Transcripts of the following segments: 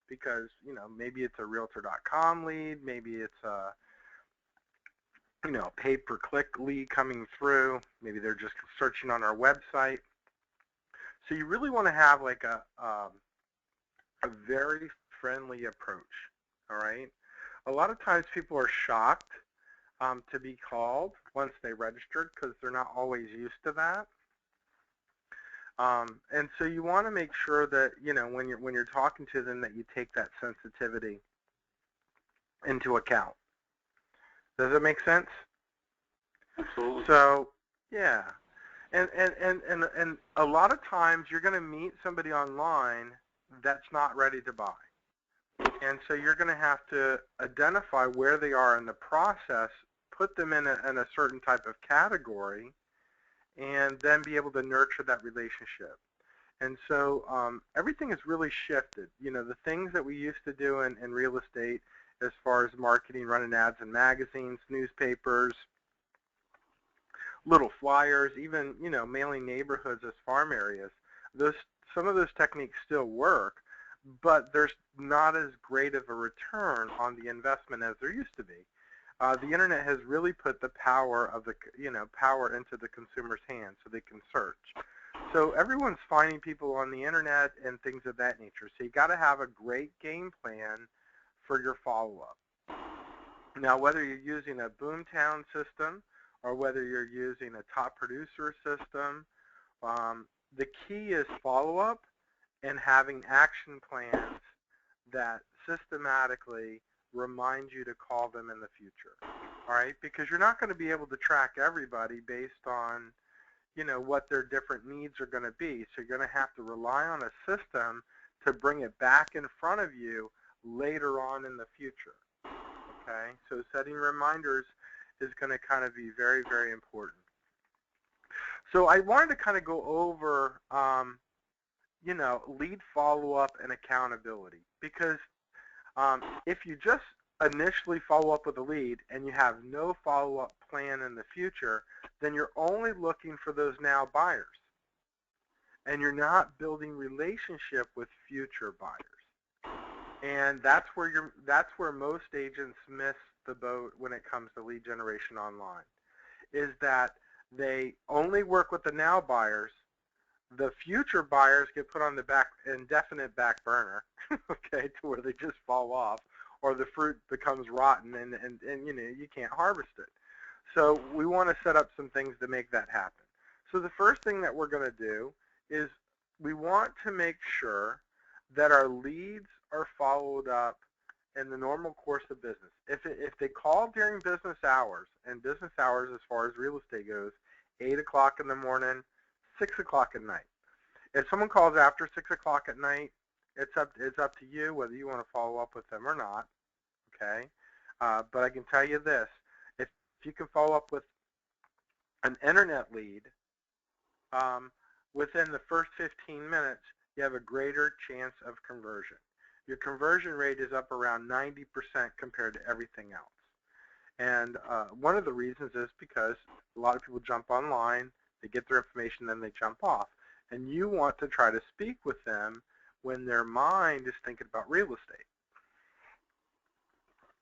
because, maybe it's a Realtor.com lead, maybe it's a, pay-per-click lead coming through, maybe they're just searching on our website. So you really want to have like a very friendly approach, all right? A lot of times people are shocked to be called once they registered because they're not always used to that. And so you want to make sure that, when you're talking to them, that you take that sensitivity into account. Does that make sense? Absolutely. So, yeah. And a lot of times you're going to meet somebody online that's not ready to buy. And so you're going to have to identify where they are in the process, put them in a certain type of category, and then be able to nurture that relationship. And so everything has really shifted. The things that we used to do in real estate as far as marketing, running ads in magazines, newspapers, little flyers, even, mailing neighborhoods as farm areas, some of those techniques still work, but there's not as great of a return on the investment as there used to be. The internet has really put the power of power into the consumer's hands so they can search. So everyone's finding people on the internet and things of that nature. So you got to have a great game plan for your follow-up. Now, whether you're using a Boomtown system or whether you're using a top producer system, the key is follow-up and having action plans that systematically remind you to call them in the future, all right? Because you're not going to be able to track everybody based on, what their different needs are going to be. So you're going to have to rely on a system to bring it back in front of you later on in the future, okay? So setting reminders is going to kind of be very, very important. So I wanted to kind of go over, lead follow-up and accountability, because if you just initially follow up with a lead and you have no follow-up plan in the future, then you're only looking for those now buyers, and you're not building relationship with future buyers. And that's where most agents miss the boat when it comes to lead generation online, is that they only work with the now buyers. The future buyers get put on the indefinite back burner, okay, to where they just fall off, or the fruit becomes rotten and you can't harvest it. So we want to set up some things to make that happen. So the first thing that we're going to do is we want to make sure that our leads are followed up in the normal course of business. If they call during business hours, and business hours as far as real estate goes, 8 o'clock in the morning, 6 o'clock at night. If someone calls after 6 o'clock at night, it's up to you whether you want to follow up with them or not, okay? But I can tell you this, if you can follow up with an internet lead within the first 15 minutes, you have a greater chance of conversion. Your conversion rate is up around 90% compared to everything else. And one of the reasons is because a lot of people jump online, they get their information, then they jump off. And you want to try to speak with them when their mind is thinking about real estate.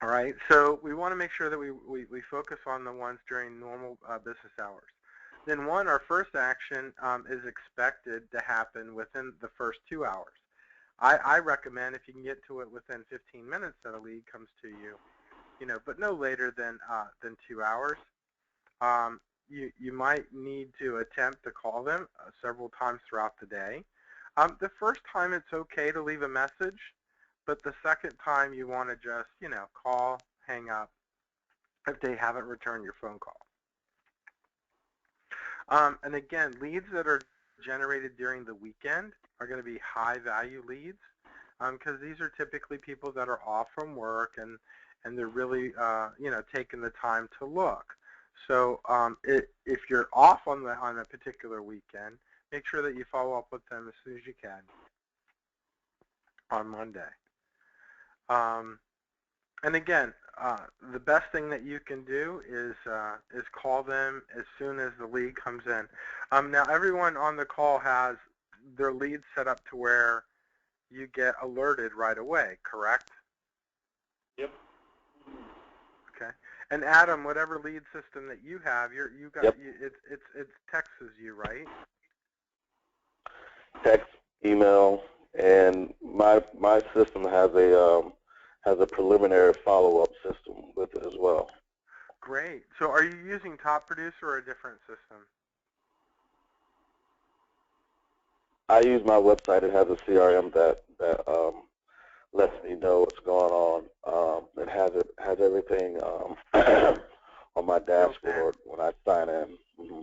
All right, so we want to make sure that we focus on the ones during normal business hours. Then our first action is expected to happen within the first 2 hours. I recommend if you can get to it within 15 minutes that a lead comes to you, but no later than 2 hours. You might need to attempt to call them several times throughout the day. The first time it's okay to leave a message, but the second time you want to just, call, hang up if they haven't returned your phone call. And again, leads that are generated during the weekend are going to be high-value leads because these are typically people that are off from work and they're really, taking the time to look. So if you're off on a particular weekend, make sure that you follow up with them as soon as you can on Monday. And again, the best thing that you can do is call them as soon as the lead comes in. Now, everyone on the call has their leads set up to where you get alerted right away, correct? Yep. Okay. And Adam, whatever lead system that you have, Yep. It texts you, right? Text, email, and my system has a preliminary follow-up system with it as well. Great. So are you using Top Producer or a different system? I use my website. It has a CRM that lets me know what's going on. It has everything on my dashboard when I sign in. Mm-hmm.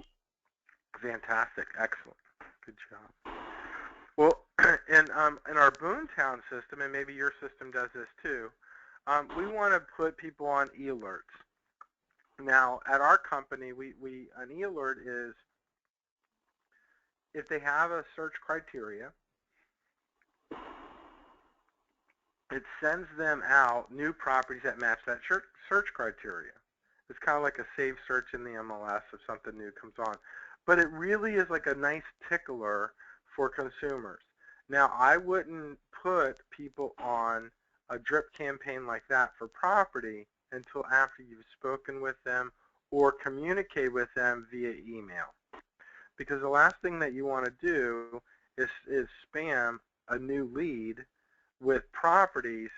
Fantastic. Excellent. Good job. Well, in our Boomtown system, and maybe your system does this too, we want to put people on e-alerts. Now, at our company, an e-alert is if they have a search criteria, it sends them out new properties that match that search criteria. It's kind of like a save search in the MLS if something new comes on. But it really is like a nice tickler for consumers. Now, I wouldn't put people on a drip campaign like that for property until after you've spoken with them or communicate with them via email. Because the last thing that you want to do is spam a new lead with properties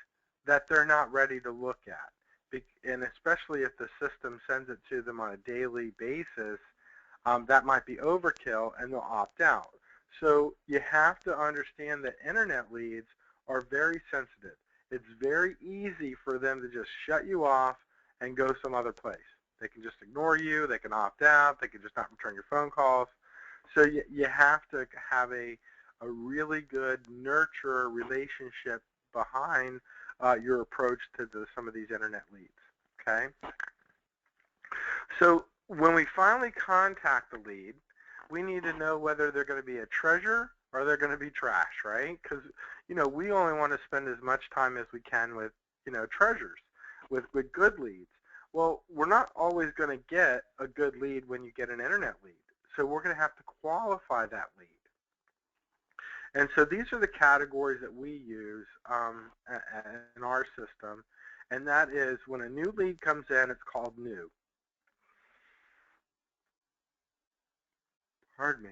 that they're not ready to look at. And especially if the system sends it to them on a daily basis, that might be overkill and they'll opt out. So you have to understand that internet leads are very sensitive. It's very easy for them to just shut you off and go some other place. They can just ignore you. They can opt out. They can just not return your phone calls. So you have to have a really good nurture relationship behind your approach to some of these internet leads. Okay? So when we finally contact the lead, we need to know whether they're going to be a treasure or they're going to be trash, right? Because, we only want to spend as much time as we can with, treasures, with good leads. Well, we're not always going to get a good lead when you get an internet lead. So we're going to have to qualify that lead. And so these are the categories that we use in our system. And that is when a new lead comes in, it's called new. Pardon me.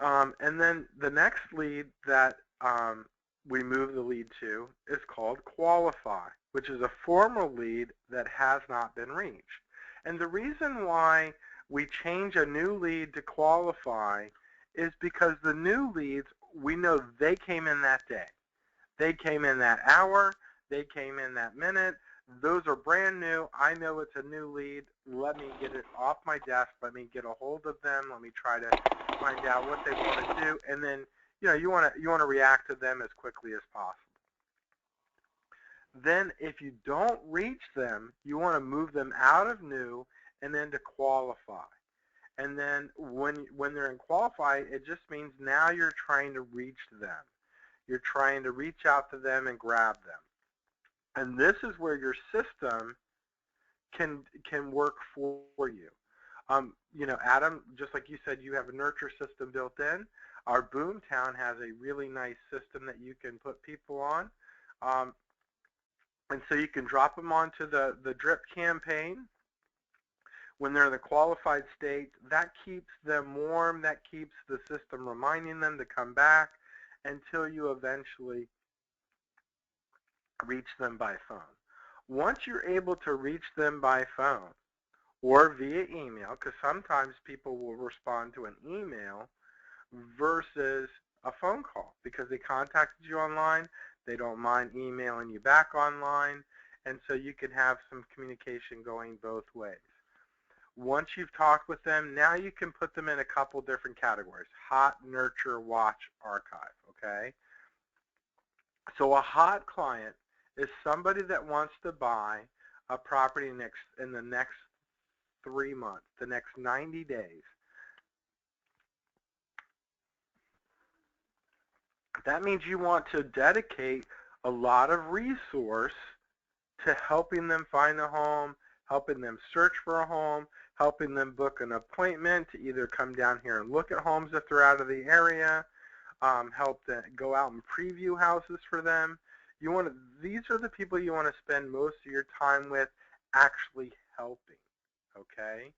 And then the next lead that we move the lead to is called qualify, which is a formal lead that has not been reached. And the reason why we change a new lead to qualify is because the new leads, we know they came in that day. They came in that hour. They came in that minute. Those are brand new. I know it's a new lead. Let me get it off my desk. Let me get a hold of them. Let me try to find out what they want to do. And then, you want to react to them as quickly as possible. Then if you don't reach them, you want to move them out of new and then to qualify. And then when they're in qualify, it just means now you're trying to reach them. You're trying to reach out to them and grab them. And this is where your system can work for you. Adam, just like you said, you have a nurture system built in. Our Boomtown has a really nice system that you can put people on. And so you can drop them onto the drip campaign. When they're in the qualified state, that keeps them warm. That keeps the system reminding them to come back until you eventually reach them by phone. Once you're able to reach them by phone or via email, because sometimes people will respond to an email versus a phone call because they contacted you online, they don't mind emailing you back online, and so you can have some communication going both ways. Once you've talked with them, now you can put them in a couple different categories: hot, nurture, watch, archive, okay? So a hot client is somebody that wants to buy a property in the next 3 months, the next 90 days. That means you want to dedicate a lot of resource to helping them find a home, helping them search for a home, helping them book an appointment to either come down here and look at homes if they're out of the area, help them go out and preview houses for them. These are the people you want to spend most of your time with actually helping, okay?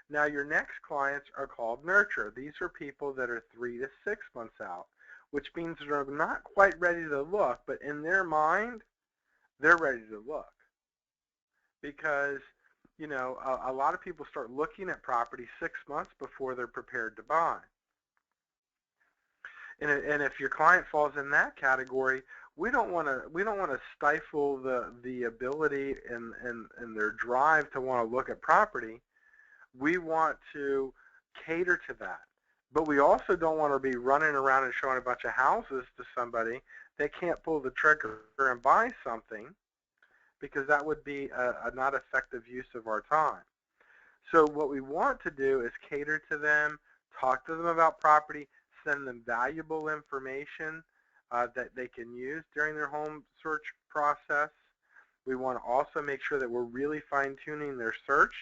Now your next clients are called nurture. These are people that are 3 to 6 months out, which means they're not quite ready to look, but in their mind, they're ready to look. Because, you know, a lot of people start looking at property 6 months before they're prepared to buy. And if your client falls in that category, we don't want to stifle the ability and their drive to want to look at property. We want to cater to that. But we also don't want to be running around and showing a bunch of houses to somebody that can't pull the trigger and buy something, because that would be a not effective use of our time. So what we want to do is cater to them, talk to them about property, send them valuable information that they can use during their home search process. We want to also make sure that we're really fine-tuning their search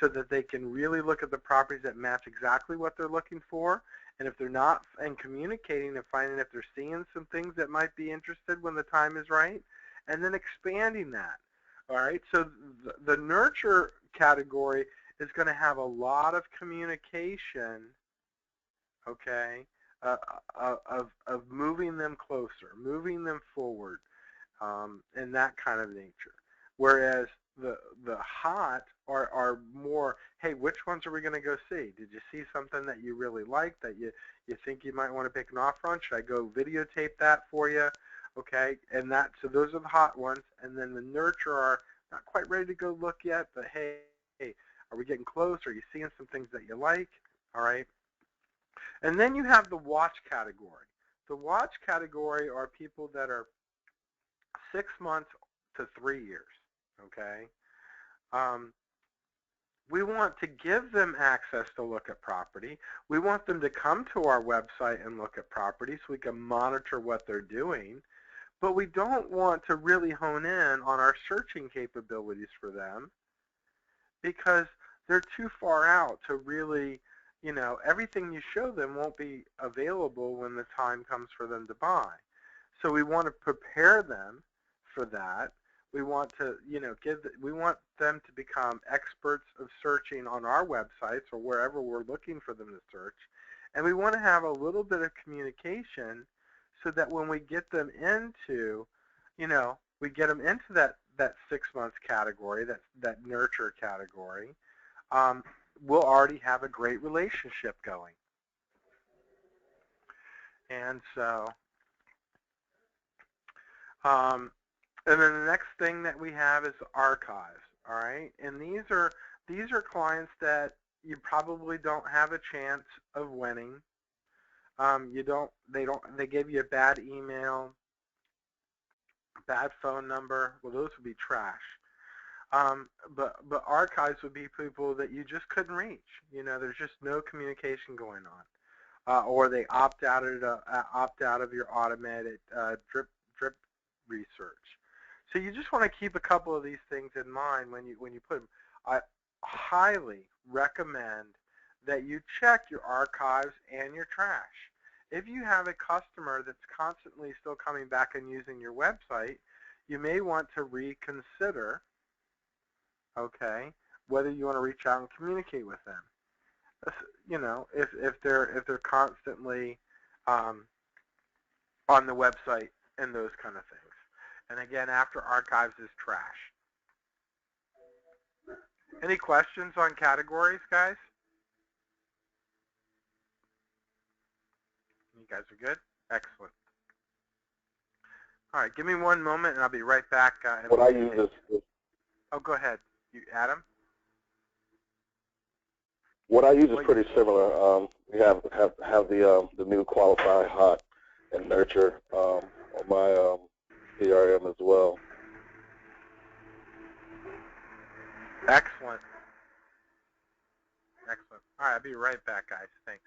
so that they can really look at the properties that match exactly what they're looking for. And if they're not, and communicating and finding if they're seeing some things that might be interested when the time is right, and then expanding that. All right, so the nurture category is going to have a lot of communication, okay, of moving them closer, moving them forward, and that kind of nature. Whereas the hot are more, hey, which ones are we going to go see? Did you see something that you really like that you think you might want to pick an offer on? Should I go videotape that for you? Okay, and so those are the hot ones. And then the nurture are not quite ready to go look yet, but hey, are we getting close? Are you seeing some things that you like? All right. And then you have the watch category. The watch category are people that are 6 months to 3 years, okay? We want to give them access to look at property. We want them to come to our website and look at property so we can monitor what they're doing. But we don't want to really hone in on our searching capabilities for them because they're too far out to really, you know, everything you show them won't be available when the time comes for them to buy. So we want to prepare them for that. We want to, you know, we want them to become experts of searching on our websites or wherever we're looking for them to search. And we want to have a little bit of communication so that when we get them into, you know, we get them into that 6 months category, that nurture category, we'll already have a great relationship going. And so, and then the next thing that we have is archives, all right? And these are clients that you probably don't have a chance of winning. They give you a bad email, bad phone number. Well, those would be trash. But archives would be people that you just couldn't reach. You know, there's just no communication going on, or they opt out of your automated drip research. So you just want to keep a couple of these things in mind when you put them. I highly recommend that you check your archives and your trash. If you have a customer that's constantly still coming back and using your website, you may want to reconsider, okay, whether you want to reach out and communicate with them. You know, if they're constantly on the website and those kind of things. And again, after archives is trash. Any questions on categories, guys? You guys are good? Excellent. All right, give me one moment, and I'll be right back. What I use is... Oh, go ahead. Adam? What I use is pretty similar. We have the new Qualify, Hot, and Nurture on my CRM as well. Excellent. Excellent. All right, I'll be right back, guys. Thanks.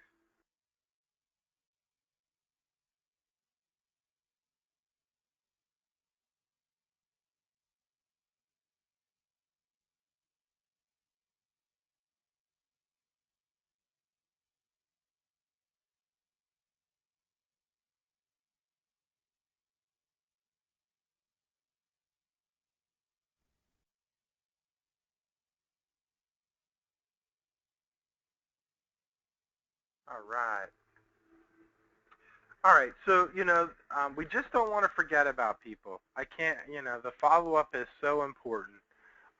All right. All right. So, we just don't want to forget about people. I can't, the follow-up is so important.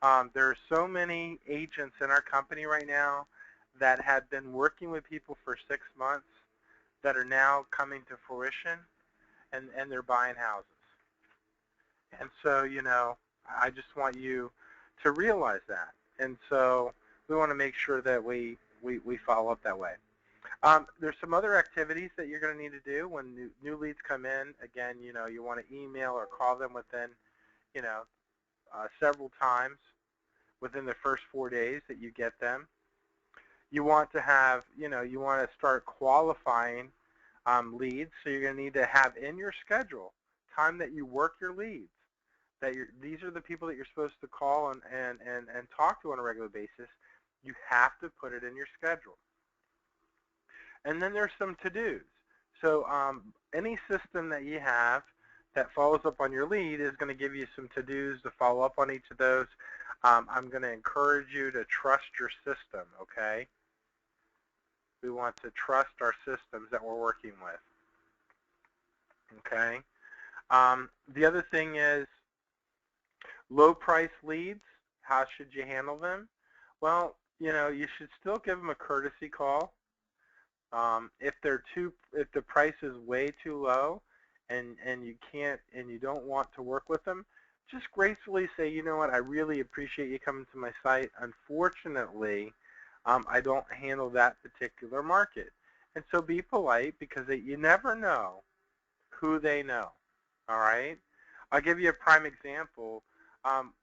There are so many agents in our company right now that had been working with people for 6 months that are now coming to fruition, and they're buying houses. And so, I just want you to realize that. And so we want to make sure that we follow up that way. There's some other activities that you're going to need to do when new leads come in. Again, you want to email or call them within, several times within the first 4 days that you get them. You want to have, you want to start qualifying leads. So you're going to need to have in your schedule time that you work your leads. These are the people that you're supposed to call and talk to on a regular basis. You have to put it in your schedule. And then there's some to-dos. So any system that you have that follows up on your lead is going to give you some to-dos to follow up on each of those. I'm going to encourage you to trust your system, okay? We want to trust our systems that we're working with, okay? The other thing is low-price leads. How should you handle them? Well, you should still give them a courtesy call. If the price is way too low, and you don't want to work with them, just gracefully say, you know what, I really appreciate you coming to my site. Unfortunately, I don't handle that particular market. And so be polite, because you never know who they know. All right? I'll give you a prime example.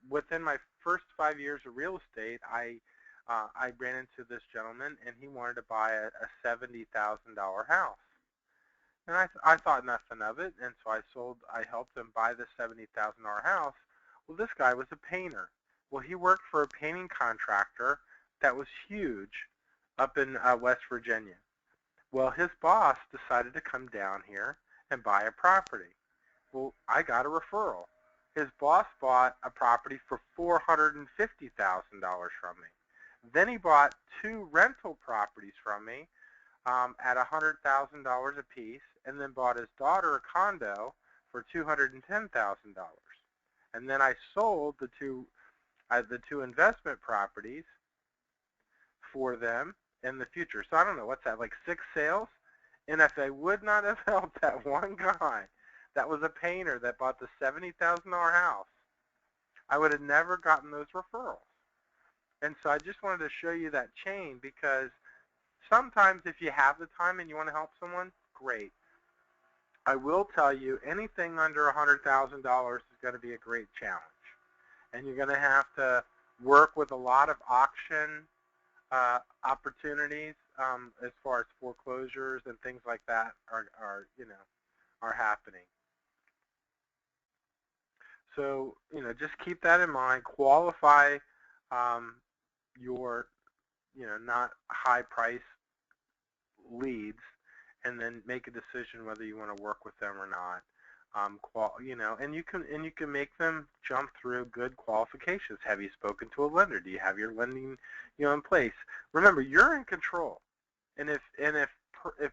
Within my first 5 years of real estate, I ran into this gentleman, and he wanted to buy a $70,000 house. And I thought nothing of it, and so I helped him buy the $70,000 house. Well, this guy was a painter. Well, he worked for a painting contractor that was huge up in West Virginia. Well, his boss decided to come down here and buy a property. Well, I got a referral. His boss bought a property for $450,000 from me. Then he bought 2 rental properties from me at $100,000 a piece, and then bought his daughter a condo for $210,000. And then I sold the two investment properties for them in the future. So I don't know, what's that, like 6 sales? And if I would not have helped that one guy that was a painter that bought the $70,000 house, I would have never gotten those referrals. And so I just wanted to show you that chain, because sometimes if you have the time and you want to help someone, great. I will tell you, anything under $100,000 is going to be a great challenge. And you're going to have to work with a lot of auction opportunities as far as foreclosures and things like that are happening. So, just keep that in mind. Qualify your, not high price leads, and then make a decision whether you want to work with them or not. And you can make them jump through good qualifications. Have you spoken to a lender? Do you have your lending, in place? Remember, you're in control. And if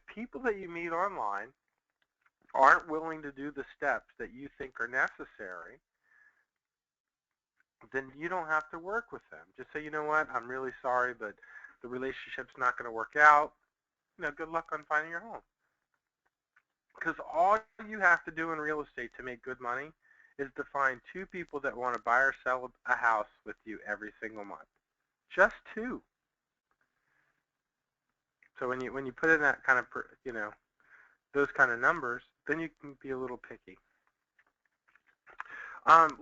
people that you meet online aren't willing to do the steps that you think are necessary, then you don't have to work with them. Just say, you know what, I'm really sorry, but the relationship's not going to work out. Good luck on finding your home. Because all you have to do in real estate to make good money is to find 2 people that want to buy or sell a house with you every single month. Just 2. So when you put in that kind of, those kind of numbers, then you can be a little picky.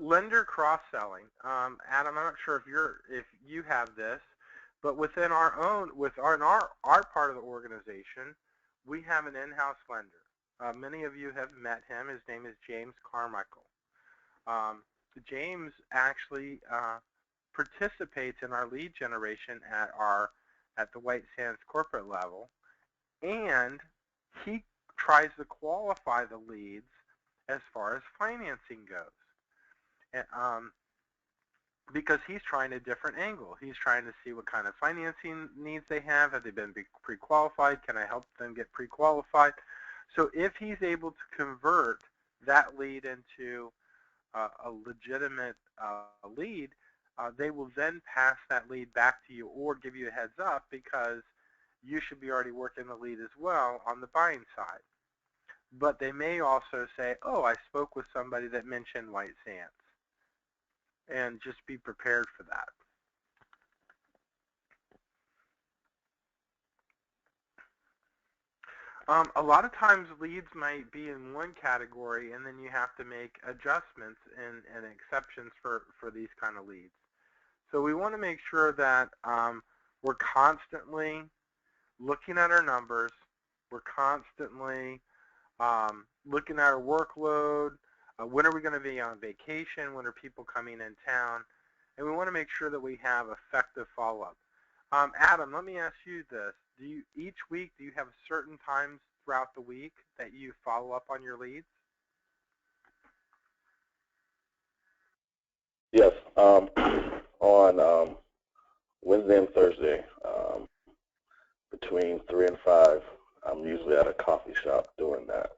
Lender cross-selling. Adam, I'm not sure if you have this, but within our part of the organization, we have an in-house lender. Many of you have met him. His name is James Carmichael. James actually participates in our lead generation at the White Sands corporate level, and he tries to qualify the leads as far as financing goes. because he's trying a different angle. He's trying to see what kind of financing needs they have. Have they been pre-qualified? Can I help them get pre-qualified? So if he's able to convert that lead into a legitimate lead, they will then pass that lead back to you or give you a heads up, because you should be already working the lead as well on the buying side. But they may also say, oh, I spoke with somebody that mentioned White Sands, and just be prepared for that. A lot of times leads might be in one category, and then you have to make adjustments and exceptions for these kind of leads. So we want to make sure that we're constantly looking at our numbers. We're constantly looking at our workload. When are we going to be on vacation? When are people coming in town? And we want to make sure that we have effective follow-up. Adam, let me ask you this. Each week, do you have certain times throughout the week that you follow up on your leads? Yes. On Wednesday and Thursday, between 3 and 5, I'm usually at a coffee shop doing that.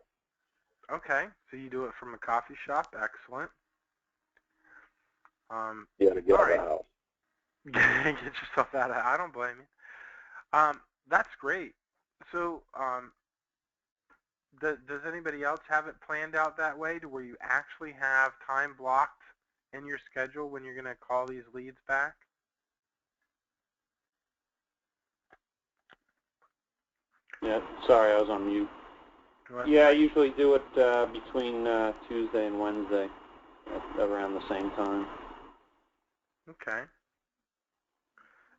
Okay, so you do it from a coffee shop. Excellent. Yeah, to get out of right. the house. Get yourself out of it. I don't blame you. That's great. So does anybody else have it planned out that way, to where you actually have time blocked in your schedule when you're going to call these leads back? Yeah, sorry, I was on mute. Yeah, I usually do it between Tuesday and Wednesday around the same time. Okay.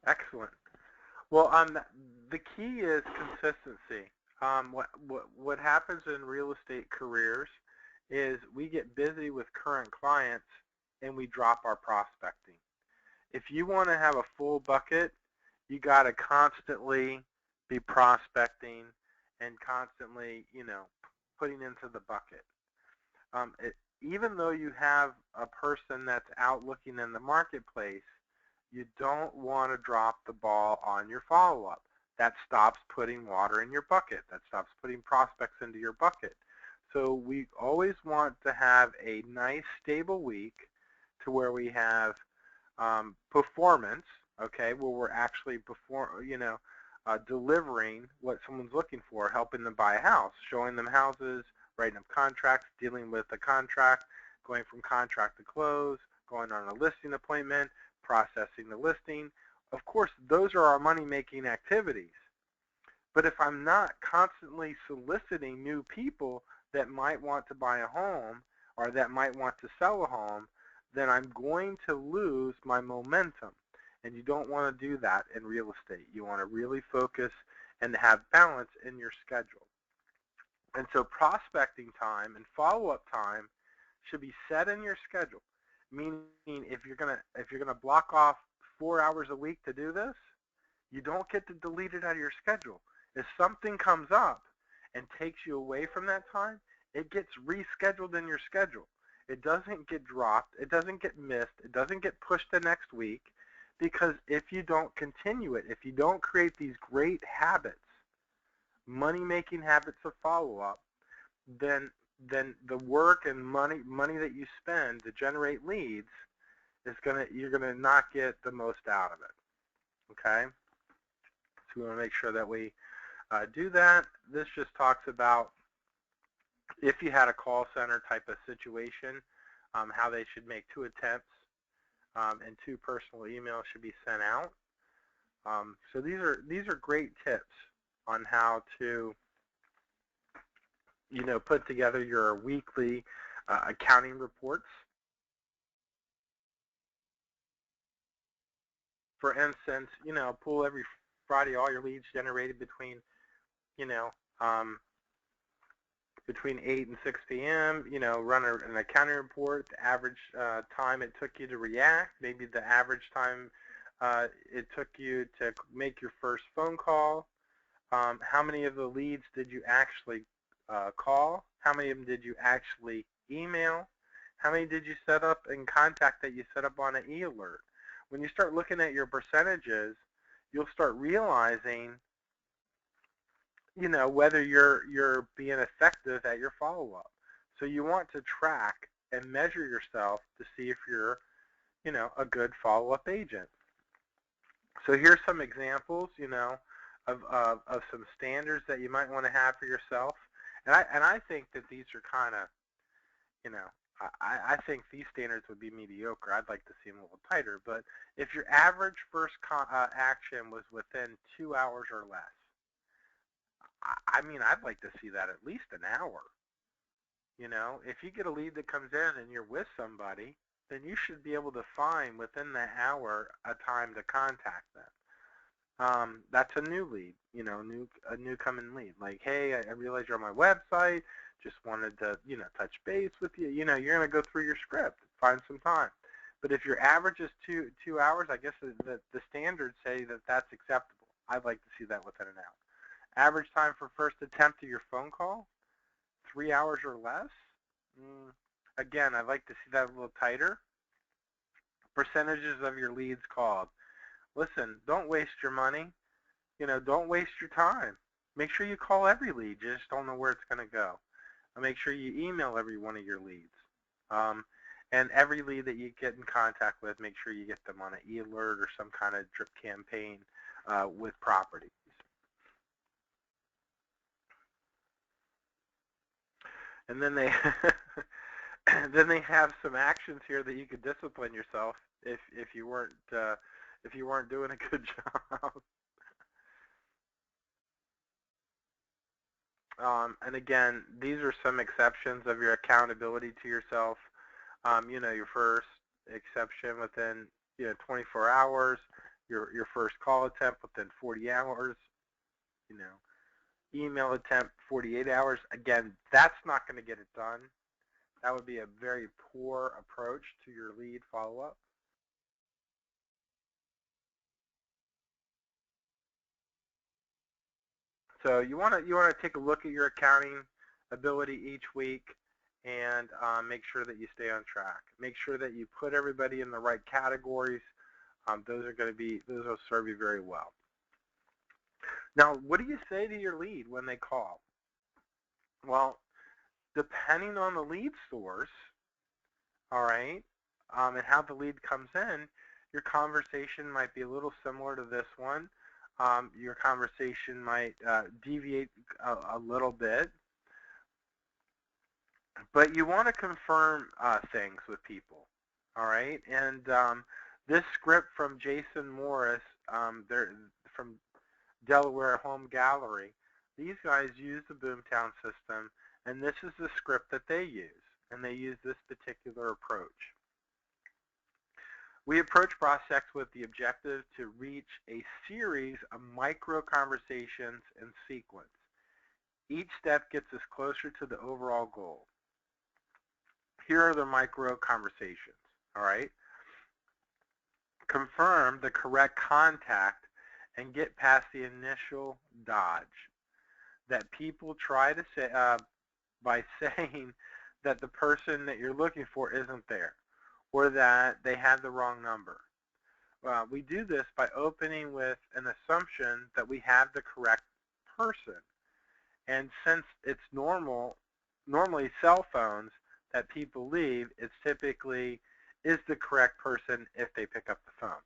Excellent. Well, the key is consistency. What happens in real estate careers is we get busy with current clients and we drop our prospecting. If you want to have a full bucket, you got to constantly be prospecting and constantly, putting into the bucket. Even though you have a person that's out looking in the marketplace, you don't want to drop the ball on your follow-up. That stops putting water in your bucket. That stops putting prospects into your bucket. So we always want to have a nice, stable week to where we have performance, okay, where we're actually delivering what someone's looking for, helping them buy a house, showing them houses, writing up contracts, dealing with the contract, going from contract to close, going on a listing appointment, processing the listing. Of course, those are our money-making activities. But if I'm not constantly soliciting new people that might want to buy a home or that might want to sell a home, then I'm going to lose my momentum. And you don't want to do that in real estate. You want to really focus and have balance in your schedule. And so prospecting time and follow-up time should be set in your schedule. Meaning, if you're gonna block off 4 hours a week to do this, you don't get to delete it out of your schedule. If something comes up and takes you away from that time, it gets rescheduled in your schedule. It doesn't get dropped. It doesn't get missed. It doesn't get pushed to next week, because if you don't continue it, if you don't create these great habits, money-making habits of follow-up, then the work and money that you spend to generate leads you're gonna not get the most out of it. Okay, so we want to make sure that we do that. This just talks about if you had a call center type of situation, how they should make 2 attempts and 2 personal emails should be sent out. So these are great tips on how to put together your weekly accounting reports. For instance, pull every Friday all your leads generated between, between 8 and 6 p.m., run an accounting report, the average time it took you to react, maybe the average time it took you to make your first phone call, how many of the leads did you actually call, how many of them did you actually email, How many did you set up in contact that you set up on an e-alert? When you start looking at your percentages, you'll start realizing, you know, whether you're being effective at your follow-up. So you want to track and measure yourself to see if you're, you know, a good follow-up agent. So here's some examples, you know, of some standards that you might want to have for yourself. And I think that these are kind of, you know, I think these standards would be mediocre. I'd like to see them a little tighter. But if your average first action was within 2 hours or less, I mean, I'd like to see that at least an hour. You know, if you get a lead that comes in and you're with somebody, then you should be able to find within that hour a time to contact them. That's a new lead, you know, a new coming lead. Like, hey, I realize you're on my website. Just wanted to, you know, touch base with you. You know, you're going to go through your script, find some time. But if your average is two hours, I guess the standards say that that's acceptable. I'd like to see that within an hour. Average time for first attempt to your phone call, 3 hours or less. Again, I'd like to see that a little tighter. Percentages of your leads called. Listen, don't waste your money. You know, don't waste your time. Make sure you call every lead. You just don't know where it's going to go. Make sure you email every one of your leads. And every lead that you get in contact with, make sure you get them on an e-alert or some kind of drip campaign with properties. And then they then they have some actions here that you could discipline yourself if you weren't doing a good job. And again, these are some exceptions of your accountability to yourself. You know, your first exception within 24 hours, your first call attempt within 40 hours, you know, email attempt 48 hours. Again, that's not going to get it done. That would be a very poor approach to your lead follow-up. So you want to take a look at your accounting ability each week and make sure that you stay on track. Make sure that you put everybody in the right categories. Those will serve you very well. Now, what do you say to your lead when they call? Well, depending on the lead source, all right, and how the lead comes in, your conversation might be a little similar to this one. Your conversation might deviate a little bit, but you want to confirm things with people, all right? And this script from Jason Morris, they're from Delaware Home Gallery, these guys use the Boomtown system, and this is the script that they use, and they use this particular approach. We approach prospects with the objective to reach a series of micro conversations in sequence. Each step gets us closer to the overall goal. Here are the micro conversations, all right? Confirm the correct contact and get past the initial dodge that people try to say by saying that the person that you're looking for isn't there, or that they had the wrong number. We do this by opening with an assumption that we have the correct person. And since it's normally cell phones that people leave, it's typically is the correct person if they pick up the phone.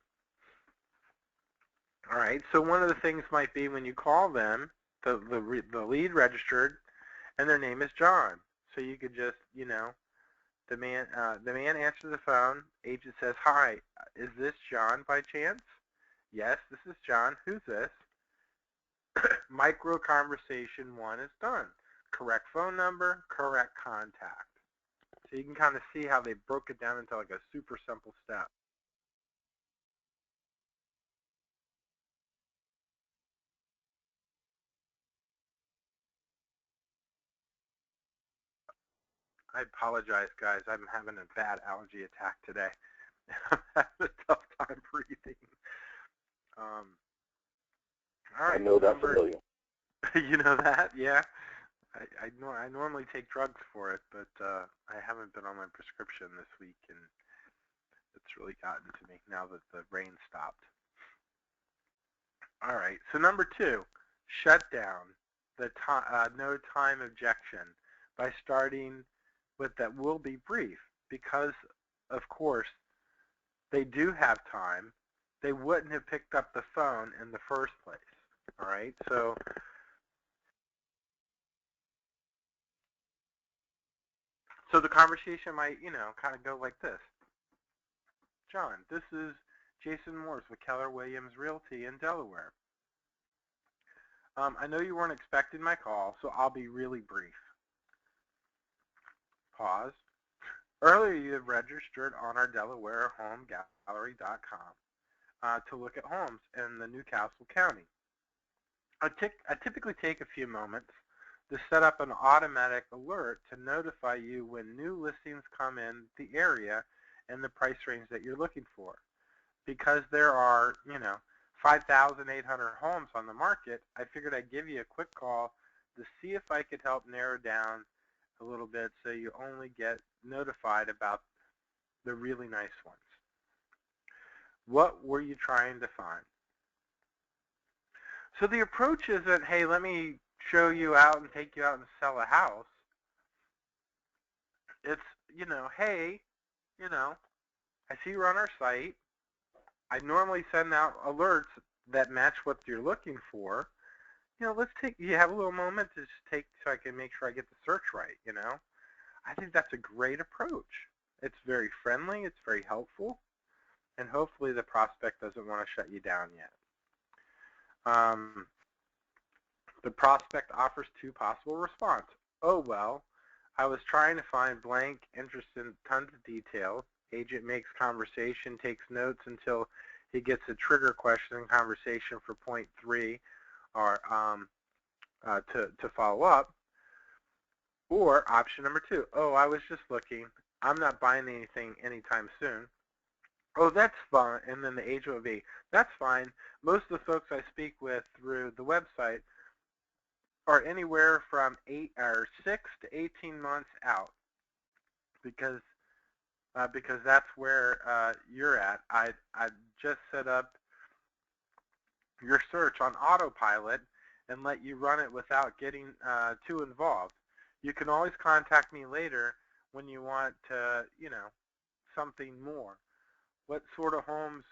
All right, so one of the things might be when you call them, the lead registered, and their name is John. So you could just, you know, the man answers the phone. Agent says, "Hi, is this John by chance?" "Yes, this is John. Who's this?" Micro conversation 1 is done. Correct phone number, correct contact. So you can kind of see how they broke it down into like a super simple step. I apologize, guys. I'm having a bad allergy attack today. I'm having a tough time breathing. All right. I know that familiar. You know that? Yeah. I normally take drugs for it, but I haven't been on my prescription this week, and it's really gotten to me now that the rain stopped. All right, so number 2, shut down the no time objection by starting with that will be brief, because, of course, they do have time. They wouldn't have picked up the phone in the first place. All right, so the conversation might, kind of go like this. John, this is Jason Morse with Keller Williams Realty in Delaware. I know you weren't expecting my call, so I'll be really brief. Pause. Earlier, you have registered on our DelawareHomeGallery.com to look at homes in the Newcastle County. I typically take a few moments to set up an automatic alert to notify you when new listings come in the area and the price range that you're looking for. Because there are, 5,800 homes on the market, I figured I'd give you a quick call to see if I could help narrow down a little bit so you only get notified about the really nice ones. What were you trying to find? So the approach isn't, hey, let me show you out and take you out and sell a house. It's, hey, I see you're on our site. I normally send out alerts that match what you're looking for. You have a little moment to just take so I can make sure I get the search right, I think that's a great approach. It's very friendly, it's very helpful, and hopefully the prospect doesn't want to shut you down yet. The prospect offers 2 possible responses. Oh, well, I was trying to find blank, interested in tons of detail. Agent makes conversation, takes notes until he gets a trigger question in conversation for point 3 or to follow up. Or option number 2, oh, I was just looking. I'm not buying anything anytime soon. Oh, that's fine. And then the agent would be, that's fine. Most of the folks I speak with through the website are anywhere from 6 to 18 months out, because that's where you're at. I just set up your search on autopilot and let you run it without getting too involved. You can always contact me later when you want to, something more. What sort of homes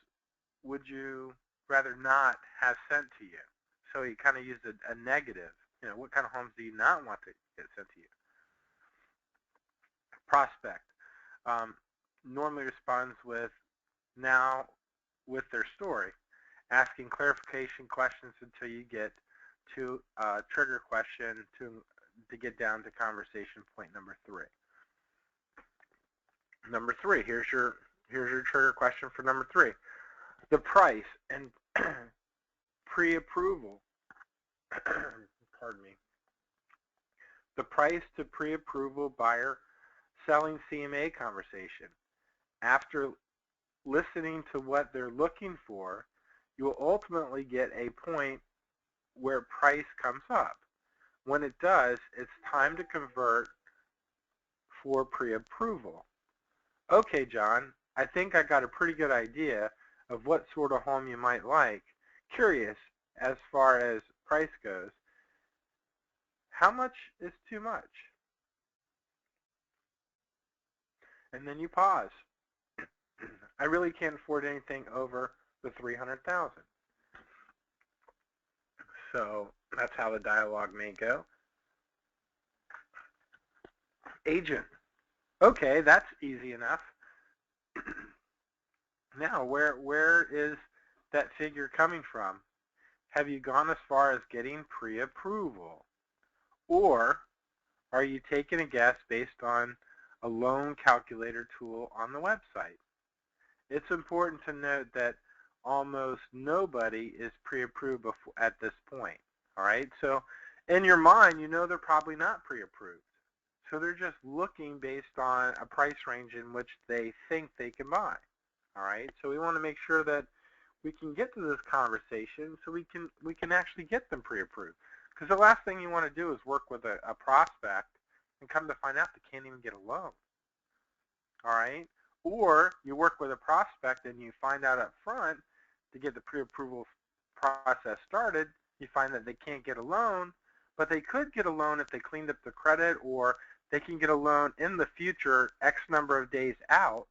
would you rather not have sent to you? So he kind of used a negative. What kind of homes do you not want to get sent to you? Prospect normally responds with their story, asking clarification questions until you get to a trigger question to get down to conversation point number 3. Number 3, here's your trigger question for number 3. The price and pre-approval. Pardon me. The price to pre-approval buyer selling CMA conversation. After listening to what they're looking for, you will ultimately get a point where price comes up. When it does, it's time to convert for pre-approval. Okay, John, I think I got a pretty good idea of what sort of home you might like. Curious, as far as price goes, how much is too much? And then you pause. I really can't afford anything over the $300,000. So that's how the dialogue may go. Agent. Okay, that's easy enough. Now, where is that figure coming from? Have you gone as far as getting pre-approval? Or are you taking a guess based on a loan calculator tool on the website? It's important to note that almost nobody is pre-approved at this point. All right, so in your mind, they're probably not pre-approved. So they're just looking based on a price range in which they think they can buy. All right, so we want to make sure that we can get to this conversation so we can actually get them pre-approved. Because the last thing you want to do is work with a prospect and come to find out they can't even get a loan. All right? Or you work with a prospect and you find out up front to get the pre-approval process started, you find that they can't get a loan, but they could get a loan if they cleaned up the credit, or they can get a loan in the future X number of days out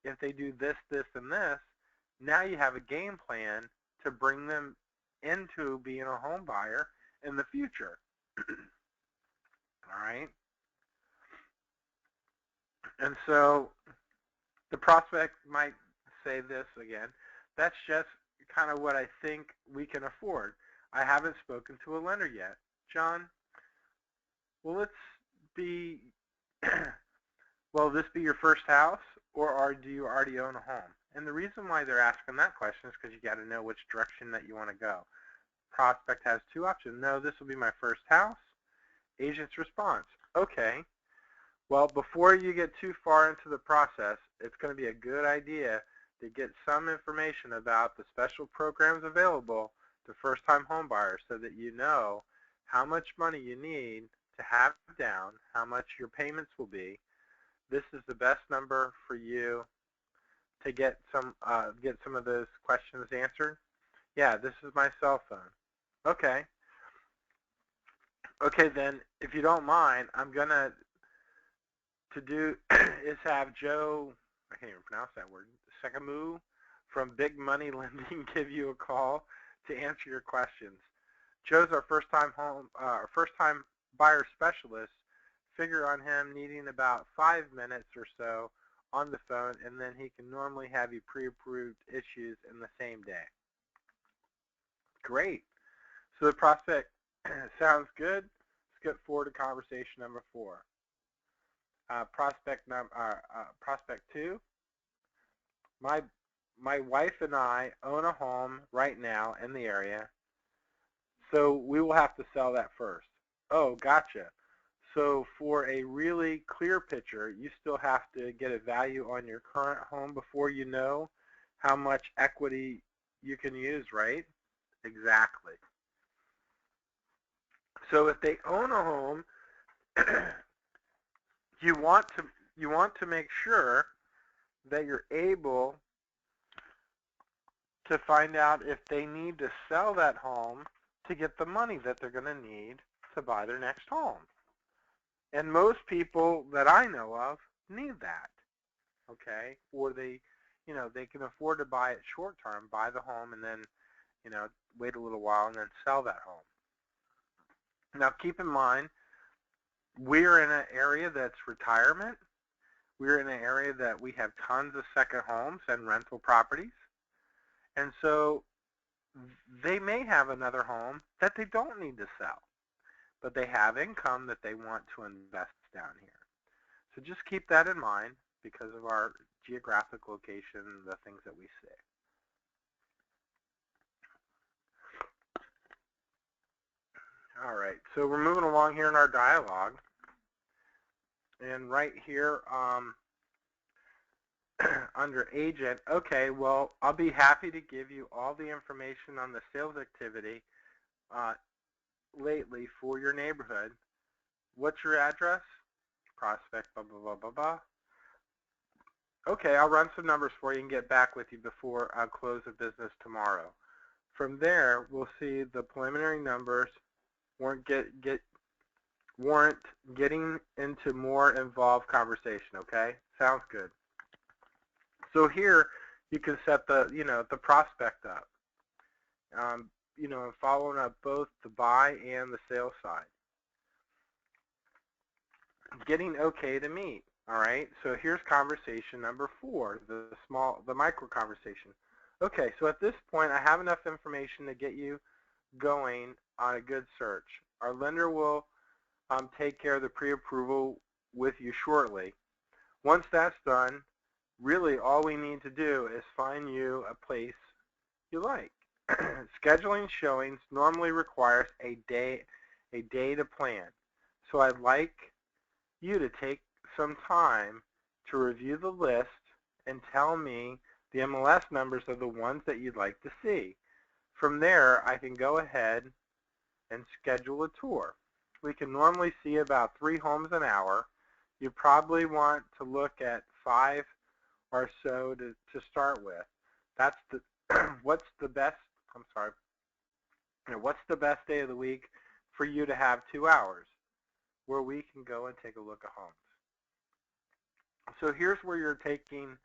if they do this, this, and this. Now you have a game plan to bring them into being a home buyer in the future. All right? And so the prospect might say this again, that's just kind of what I think we can afford. I haven't spoken to a lender yet. John, will this be your first house, or do you already own a home? And the reason why they're asking that question is because you got to know which direction that you want to go. Prospect has two options. No, this will be my first house. Agent's response, okay. Well, before you get too far into the process, it's going to be a good idea to get some information about the special programs available to first-time home buyers so that you know how much money you need to have down, how much your payments will be. This is the best number for you to get some of those questions answered. Yeah, this is my cell phone. Okay. Okay, then, if you don't mind, I'm going to do is have Joe, I can't even pronounce that word, Sekamu from Big Money Lending give you a call to answer your questions. Joe's our first-time buyer specialist. Figure on him needing about 5 minutes or so on the phone, and then he can normally have you pre-approved issues in the same day. Great. So the prospect sounds good. Let's get forward to conversation number 4. Prospect 2. My wife and I own a home right now in the area, so we will have to sell that first. Oh, gotcha. So for a really clear picture, you still have to get a value on your current home before you know how much equity you can use, right? Exactly. So if they own a home, you want to make sure that you're able to find out if they need to sell that home to get the money that they're going to need to buy their next home. And most people that I know of need that, okay? Or they can afford to buy it short term, buy the home, and then, wait a little while and then sell that home. Now, keep in mind, we're in an area that's retirement. We're in an area that we have tons of second homes and rental properties. And so they may have another home that they don't need to sell, but they have income that they want to invest down here. So just keep that in mind because of our geographic location, the things that we see. All right, so we're moving along here in our dialogue. And right here under agent, okay, well, I'll be happy to give you all the information on the sales activity lately for your neighborhood. What's your address? Prospect, blah, blah, blah, blah, blah. Okay, I'll run some numbers for you and get back with you before I close of business tomorrow. From there, we'll see the preliminary numbers, warrant getting into more involved conversation, okay? Sounds good. So here you can set the prospect up, following up both the buy and the sales side. Getting okay to meet, all right? So here's conversation number 4, the micro conversation. Okay, so at this point I have enough information to get you going on a good search. Our lender will take care of the pre-approval with you shortly. Once that's done, really all we need to do is find you a place you like. Scheduling showings normally requires a day to plan. So I'd like you to take some time to review the list and tell me the MLS numbers of the ones that you'd like to see. From there, I can go ahead and schedule a tour. We can normally see about 3 homes an hour. You probably want to look at 5 or so to start with. That's the what's the best day of the week for you to have 2 hours where we can go and take a look at homes. So here's where you're taking,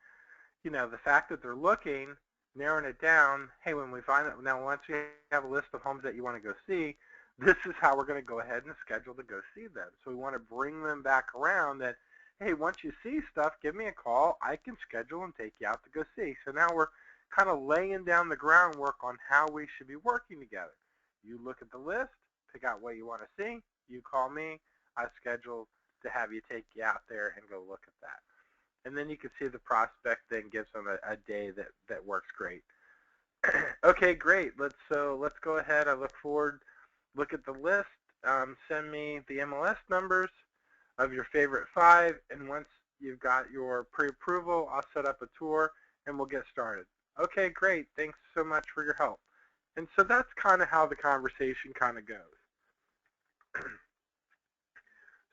the fact that they're looking, narrowing it down. Hey, when we find it, now once you have a list of homes that you want to go see, this is how we're going to go ahead and schedule to go see them. So we want to bring them back around that, hey, once you see stuff, give me a call. I can schedule and take you out to go see. So now we're kind of laying down the groundwork on how we should be working together. You look at the list, pick out what you want to see. You call me. I schedule to have you take you out there and go look at that. And then you can see the prospect then gives them a day that works great. Okay, great. Let's go ahead. I look forward. Look at the list. Send me the MLS numbers of your favorite 5, and once you've got your pre-approval, I'll set up a tour and we'll get started. Okay, great. Thanks so much for your help. And so that's kind of how the conversation kind of goes.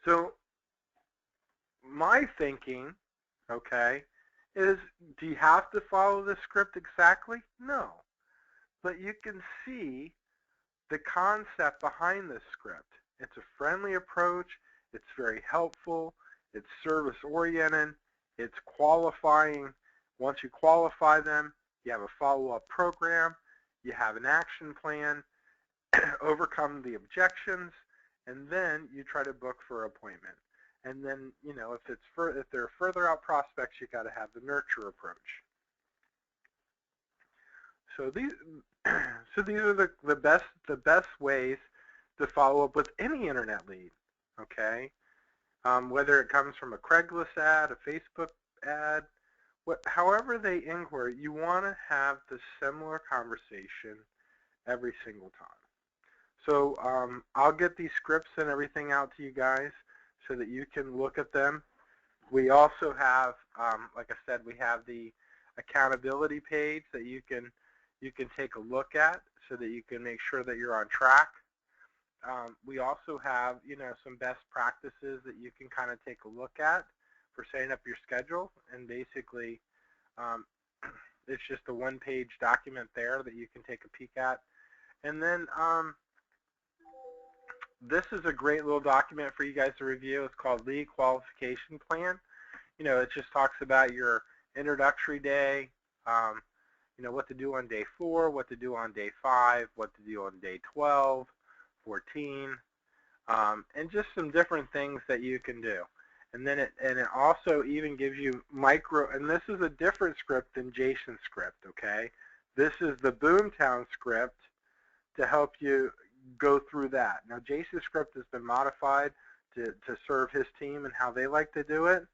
So my thinking, okay, is do you have to follow the script exactly? No. But you can see the concept behind this script. It's a friendly approach. It's very helpful. It's service-oriented. It's qualifying. Once you qualify them, you have a follow-up program. You have an action plan, overcome the objections, and then you try to book for an appointment. And then, if they're further out prospects, you got to have the nurture approach. So these are the best ways to follow up with any internet lead. Okay, whether it comes from a Craigslist ad, a Facebook ad, however they inquire, you want to have the similar conversation every single time. So I'll get these scripts and everything out to you guys so that you can look at them. We also have, like I said, we have the accountability page that you can take a look at so that you can make sure that you're on track. We also have, some best practices that you can kind of take a look at for setting up your schedule. And basically, it's just a one-page document there that you can take a peek at. And then this is a great little document for you guys to review. It's called Lead Qualification Plan. It just talks about your introductory day, what to do on day 4, what to do on day 5, what to do on day 12, 14, and just some different things that you can do. And then it also even gives you and this is a different script than Jason's script, okay? This is the Boomtown script to help you go through that. Now, Jason's script has been modified to serve his team and how they like to do it.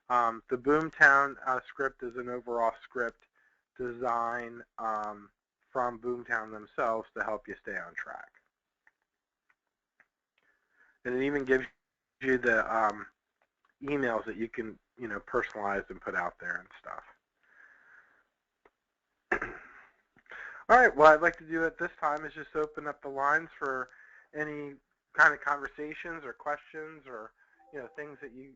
The Boomtown script is an overall script design from Boomtown themselves to help you stay on track. And it even gives you the emails that you can, personalize and put out there and stuff. All right, what I'd like to do at this time is just open up the lines for any kind of conversations or questions or, things that you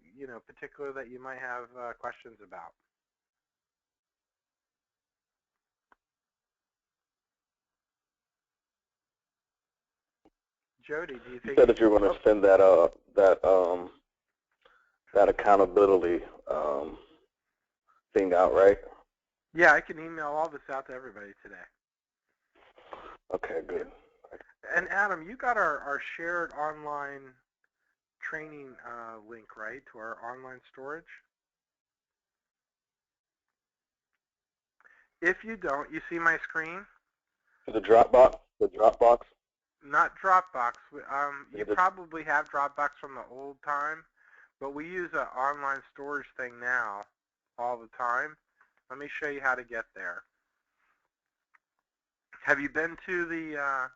particular that you might have questions about. Jody, do you think? You said that you're going to send that that accountability thing out, right? Yeah, I can email all this out to everybody today. Okay, good. And Adam, you got our shared online training link, right, to our online storage? If you don't, you see my screen? The Dropbox? The Dropbox? Not Dropbox. You probably have Dropbox from the old time, but we use an online storage thing now all the time. Let me show you how to get there. Have you been to the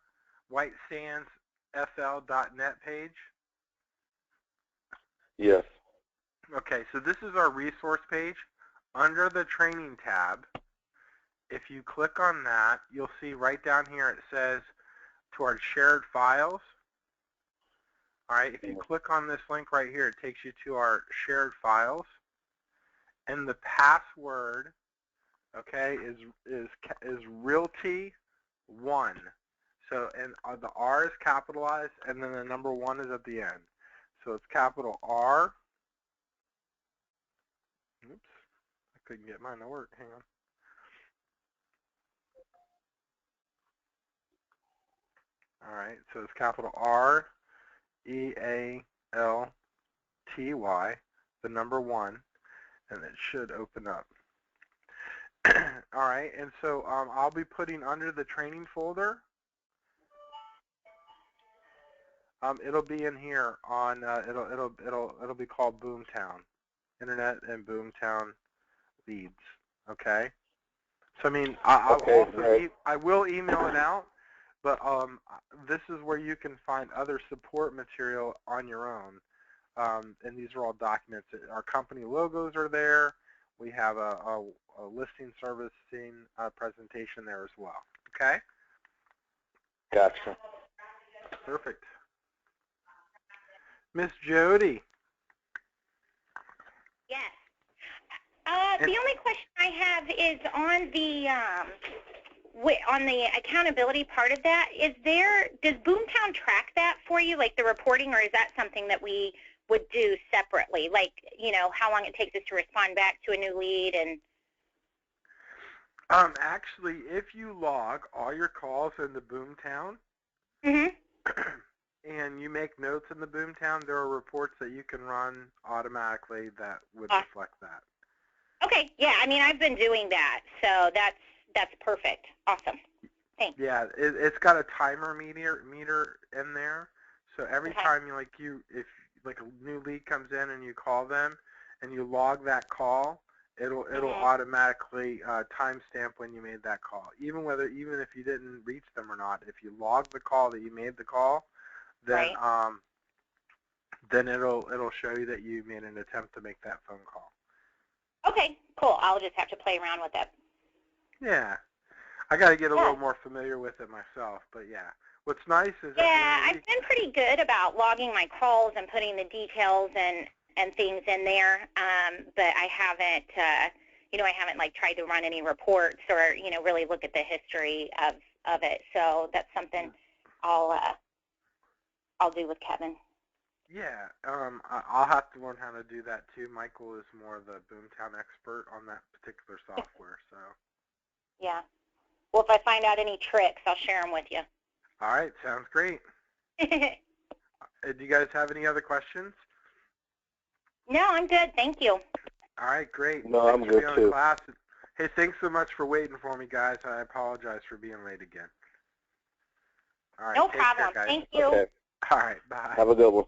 whitesandsfl.net page? Yes. Okay, so this is our resource page. Under the training tab, if you click on that, you'll see right down here it says to our shared files. All right, if you click on this link right here, it takes you to our shared files. And the password, okay, is Realty1. So, and the R is capitalized, and then the number 1 is at the end. So it's capital R. Oops, I couldn't get mine to work. Hang on. All right, so it's capital R-E-A-L-T-Y, the number 1, and it should open up. All right, and so I'll be putting under the training folder. It'll be in here on it'll be called Boomtown, Internet and Boomtown Leads. Okay. So I mean, I will email it out, but this is where you can find other support material on your own, and these are all documents. Our company logos are there. We have a listing servicing presentation there as well. Okay. Gotcha. Perfect. Miss Jody. Yes. The only question I have is on the accountability part of that. Does Boomtown track that for you, like the reporting, or is that something that we would do separately? Like, you know, how long it takes us to respond back to a new lead and. Actually, if you log all your calls in the Boomtown. Mm-hmm. And you make notes in the Boomtown, there are reports that you can run automatically that would reflect that. Okay, yeah, I mean, I've been doing that, so that's perfect. Awesome. Thanks. Yeah, it's got a timer meter in there, so every time if a new lead comes in and you call them and you log that call, it'll automatically timestamp when you made that call. Even if you didn't reach them or not, if you log the call that you made the call, then then it'll show you that you made an attempt to make that phone call. Okay, cool. I'll just have to play around with it. Yeah, I got to get a little more familiar with it myself, but yeah. What's nice is I've been pretty good about logging my calls and putting the details and things in there, but I haven't I haven't like tried to run any reports or really look at the history of it. So that's something I'll do with Kevin. Yeah, I'll have to learn how to do that too. Michael is more the Boomtown expert on that particular software, so. Yeah. Well, if I find out any tricks, I'll share them with you. All right, sounds great. Do you guys have any other questions? No, I'm good. Thank you. All right, great. No, I'm good too. Class. Hey, thanks so much for waiting for me, guys. I apologize for being late again. All right, no problem. Care, guys. Thank you. Okay. All right, bye. Have a good one.